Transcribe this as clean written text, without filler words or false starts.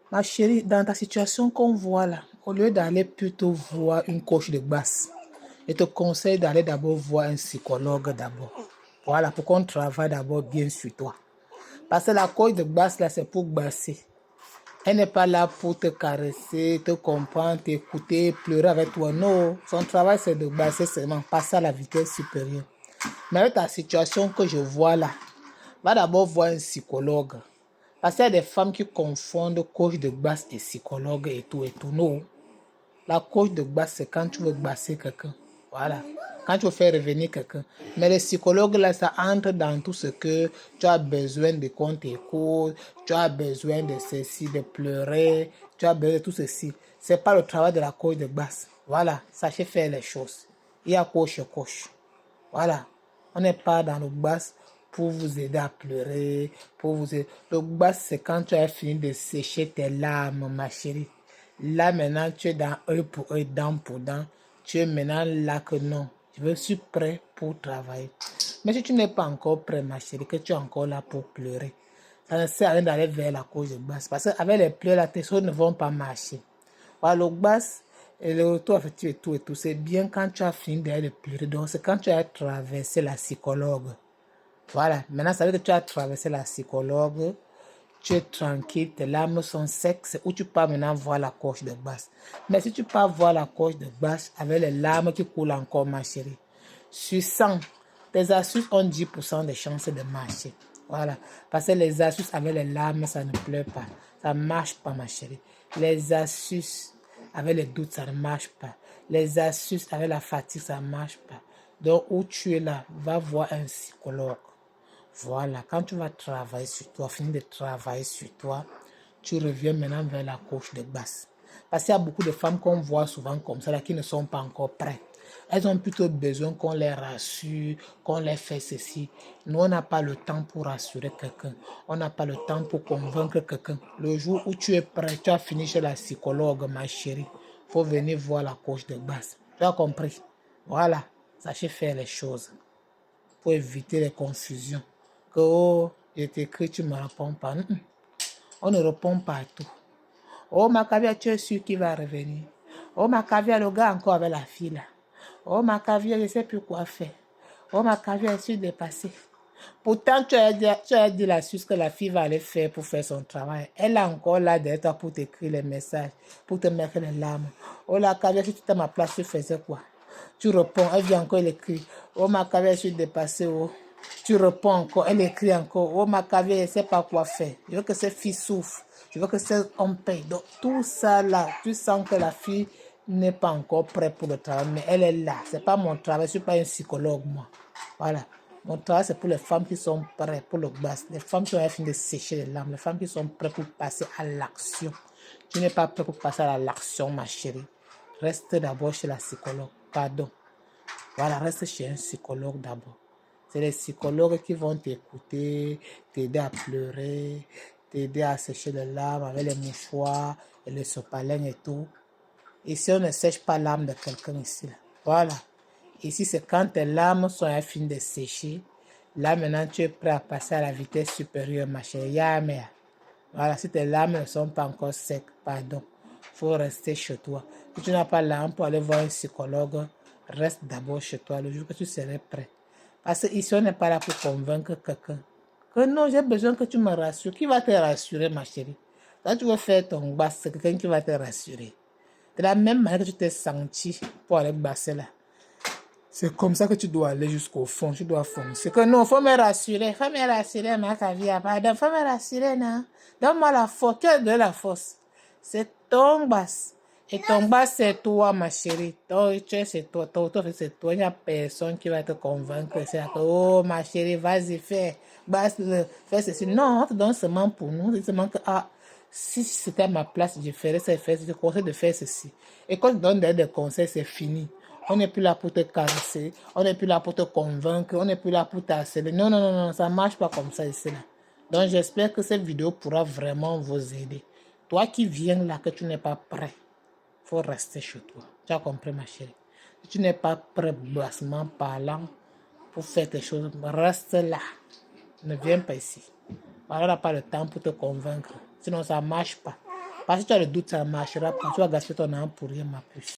Ma chérie, dans ta situation qu'on voit là, au lieu d'aller plutôt voir une coach de basse, je te conseille d'aller d'abord voir un psychologue d'abord. Voilà, pour qu'on travaille d'abord bien sur toi. Parce que la coach de basse là, c'est pour basser. Elle n'est pas là pour te caresser, te comprendre, t'écouter, pleurer avec toi. Non, son travail c'est de basser seulement, passer à la vitesse supérieure. Mais avec ta situation que je vois là, va d'abord voir un psychologue. Parce qu'il y a des femmes qui confondent coach de basse et psychologue et tout et tout. Non. La coach de basse, c'est quand tu veux basser quelqu'un. Voilà. Quand tu veux faire revenir quelqu'un. Mais le psychologue, là, ça entre dans tout ce que tu as besoin de qu'on t'écoute, tu as besoin de ceci, de pleurer, tu as besoin de tout ceci. C'est pas le travail de la coach de basse. Voilà. Sachez faire les choses. Il y a coach et coach. Voilà. On n'est pas dans le basse pour vous aider à pleurer, pour vous aider. Le basse, c'est quand tu as fini de sécher tes larmes, ma chérie. Là, maintenant, tu es dans œil pour œil, dent pour dent. Tu es maintenant là que non. Je suis prêt pour travailler. Mais si tu n'es pas encore prêt, ma chérie, que tu es encore là pour pleurer, ça ne sert à rien d'aller vers la cause de basse. Parce qu'avec les pleurs, là, tes choses ne vont pas marcher. Voilà, le basse et le retour affectif et tout, c'est bien quand tu as fini de pleurer. Donc, c'est quand tu as traversé la psychologue. Voilà, maintenant, ça veut dire que tu as traversé la psychologue, tu es tranquille, tes larmes sont secs, c'est où tu pars maintenant voir la coach de basse. Mais si tu pars voir la coach de basse avec les larmes qui coulent encore, ma chérie, sur 100, tes astuces ont 10% de chances de marcher. Voilà, parce que les astuces avec les larmes, ça ne pleure pas. Ça ne marche pas, ma chérie. Les astuces avec les doutes, ça ne marche pas. Les astuces avec la fatigue, ça ne marche pas. Donc, où tu es là, va voir un psychologue. Voilà, quand tu vas travailler sur toi, finir de travailler sur toi, tu reviens maintenant vers la coach de basse. Parce qu'il y a beaucoup de femmes qu'on voit souvent comme ça, là, qui ne sont pas encore prêtes. Elles ont plutôt besoin qu'on les rassure, qu'on les fait ceci. Nous, on n'a pas le temps pour rassurer quelqu'un. On n'a pas le temps pour convaincre quelqu'un. Le jour où tu es prêt, tu as fini chez la psychologue, ma chérie. Il faut venir voir la coach de basse. Tu as compris? Voilà, sachez faire les choses pour éviter les confusions. Que oh, je t'écris, tu ne me réponds pas. On ne répond pas à tout. Oh, Macavia, tu es sûr qu'il va revenir. Oh, Macavia, le gars encore avec la fille là. Oh, Macavia, je ne sais plus quoi faire. Oh, Macavia, je suis dépassée. Pourtant, tu as dit la suite que la fille va aller faire pour faire son travail. Elle est encore là derrière toi pour t'écrire les messages, pour te mettre les larmes. Oh, la Macavia, si tu étais à ma place, tu faisais quoi? Tu réponds, elle vient encore, elle écrit. Oh, Macavia, je suis dépassée. Oh. Tu réponds encore, elle écrit encore. Oh, Macavia, je ne sais pas quoi faire. Je veux que cette fille souffre. Je veux que cet homme paye. Donc, tout ça là, tu sens que la fille n'est pas encore prête pour le travail, mais elle est là. Ce n'est pas mon travail, je ne suis pas un psychologue, moi. Voilà. Mon travail, c'est pour les femmes qui sont prêtes pour le basse. Les femmes qui ont fini de sécher les larmes. Les femmes qui sont prêtes pour passer à l'action. Tu n'es pas prêt pour passer à l'action, ma chérie. Reste d'abord chez la psychologue. Pardon. Voilà, reste chez un psychologue d'abord. C'est les psychologues qui vont t'écouter, t'aider à pleurer, t'aider à sécher les larmes avec les mouchoirs et le sopalin et tout. Ici, on ne sèche pas l'âme de quelqu'un ici. Là. Voilà. Ici, c'est quand tes larmes sont à fin de sécher. Là, maintenant, tu es prêt à passer à la vitesse supérieure, ma chère. Voilà, si tes larmes ne sont pas encore secs, pardon, il faut rester chez toi. Si tu n'as pas l'âme pour aller voir un psychologue, reste d'abord chez toi le jour que tu serais prêt. Parce qu'ici, on n'est pas là pour convaincre quelqu'un. Que non, j'ai besoin que tu me rassures. Qui va te rassurer, ma chérie? Quand tu veux faire ton bas, c'est quelqu'un qui va te rassurer. De la même manière que tu t'es senti pour aller basser là. C'est comme ça que tu dois aller jusqu'au fond, tu dois foncer. Que non, faut me rassurer, ma cavia, pardon, faut me rassurer, non. Donne-moi la force, tu as de la force. C'est ton basse. Et ton basse, c'est toi, ma chérie. C'est toi, c'est toi. Il n'y a personne qui va te convaincre. C'est là que, oh, ma chérie, vas-y, fais. Basse, fais ceci. Non, on te donne seulement pour nous. C'est seulement que, ah, si c'était à ma place, je ferais ça, je te conseille de faire ceci. Et quand tu donnes des conseils, c'est fini. On n'est plus là pour te caresser, on n'est plus là pour te convaincre, on n'est plus là pour t'harceler. Non, non, non, non, ça ne marche pas comme ça ici. Là. Donc j'espère que cette vidéo pourra vraiment vous aider. Toi qui viens là, que tu n'es pas prêt, il faut rester chez toi. Tu as compris, ma chérie? Si tu n'es pas prêt, bassement parlant, pour faire tes choses, reste là. Ne viens pas ici. On n'a pas le temps pour te convaincre. Sinon, ça ne marche pas. Parce que tu as le doute, ça ne marchera pas. Tu vas gaspiller ton argent pour rien, ma puce.